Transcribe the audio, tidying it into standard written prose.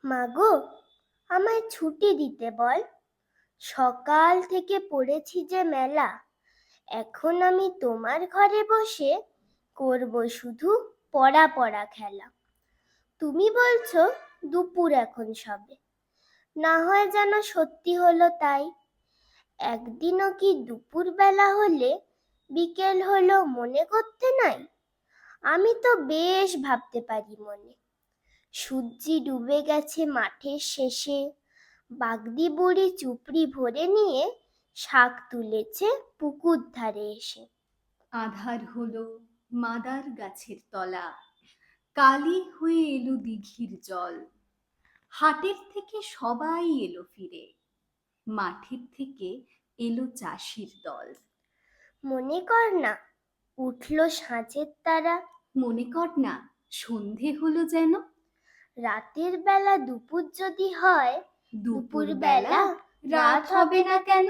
মাগো, আমায় ছুটি দিতে বল। সকাল থেকে পড়েছি যে মেলা, এখন আমি তোমার ঘরে বসে করব শুধু পড়া পড়া খেলা। তুমি বলছো দুপুর এখন সবে, না হয় যেন সত্যি হলো তাই। একদিনও কি দুপুর বেলা হলে বিকেল হলো মনে করতে নাই? আমি তো বেশ ভাবতে পারি মনে। সূর্যি ডুবে গেছে মাঠের শেষে, বাগদি বুড়ি চুপড়ি ভরে নিয়ে শাক তুলেছে পুকুর ধারে এসে। আধার হলো মাদার গাছের তলা, কালি হয়ে এলো দিঘির জল। হাটের থেকে সবাই এলো ফিরে, মাঠের থেকে এলো চাষির দল। মনে কর না উঠল সাঁঝের তারা, মনে কর না সন্ধে হলো যেন। রাতের বেলা দুপুর যদি হয়, দুপুর বেলা রাত হবে না কেন?